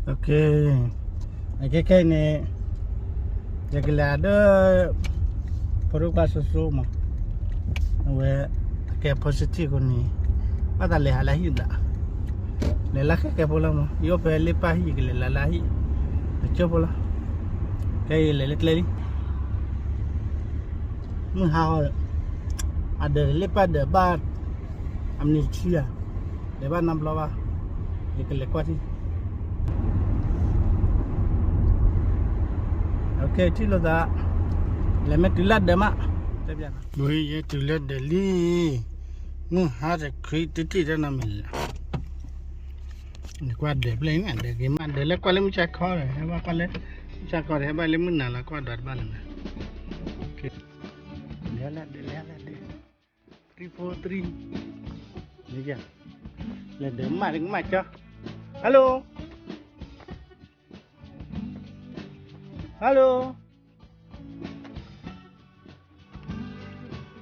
Okay. Okay, ni jaga ada perubah susu mah. We kayak positif ni. Ada leh dah. Lelah kayak pola mah. Yo pele pahi ke lelahi. Coba lah. Kayak lelet lagi. Menghau ada lepas ada bat amnesia. Lepas 6 lawa. Lekekuat ni. Okay, ti lo da. Lemet tulat dah mak. Bui ye tulat deli. Ada kriti dah namil. Ni kuat deh, beli ni ada gimana? Ada lekuk lem cakor, hebat kalau cakor hebat lem mana lah kuat dah balik. Okay, lihat deh. 343. Ni je. Lihat deh mak cak. Halo. Halo.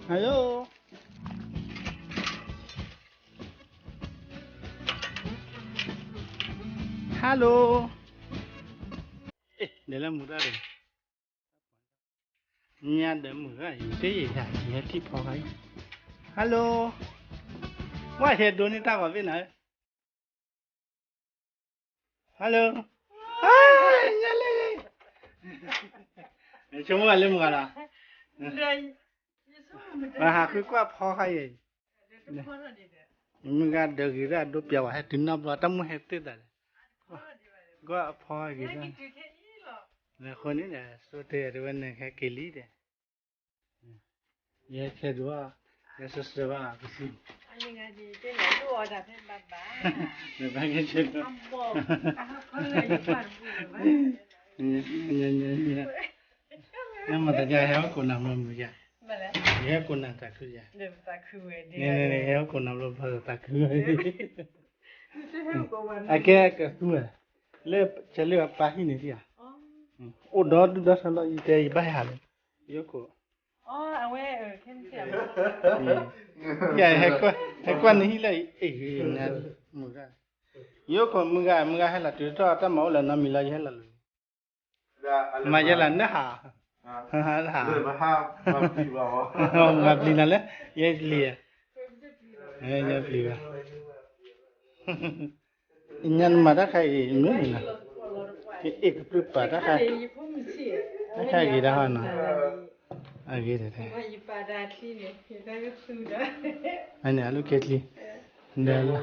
Halo. Halo. Dalam murah deh. Ni ada murah. Ini ya, ni tip apa? Halo. Wah, saya doni tak apa benar. Halo. Ah, nyale. Cuma lem mana? Aku kuat apa kaya? Mungkin ada kira ada piawah itu nak tamu itu dah. Gua apa kira? Nah, kau ni dah sudah ada mana kayak keli dah. Ya kedua, ya sesuatu aku sih. Ani ngaji tu nak dua dah pen baba. Bagi cerita. Ambo. Kau lagi kuat pula. Ya. Nama tak jaya hewan kunam lom ya. Mana? Ya kunam tak kuya. Dia tak kuat dia. Ni hewan kunam lom pada tak kuya. Itu hewan kau mana? Agak tua. Le celi apa ini dia? Oh, dah salah itu bahaya. Yoko. Oh, awe, kan siapa? Ya, hekwan ni lah. Nah, muka. Yoko muka hela tu tak mau lah nak milai hela. Majalah dah ha. Ha. Oh, ngabli nala. Ya liya. Ya liya. Inyan mada kai ni na. Ek prepara kai. Kai kita hana. Agi deh. Wah, ibadat ni, kita itu sudah. Ani alu ketli. Dah.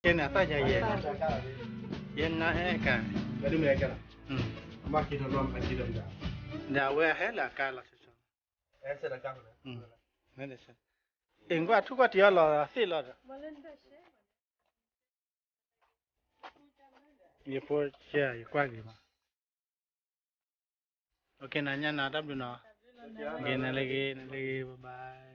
Yen ata ya yen. Yen na ka. Gadi me kala. Hmm. Amma ki to nom anti dum da. Da we he la ka la so. Ese da kan. Ne de se. Engwa tu kwa ti ya la si la. Ye po ya ye kwa gi ma. Okay na nya na da du na. Ge na le ge bye bye.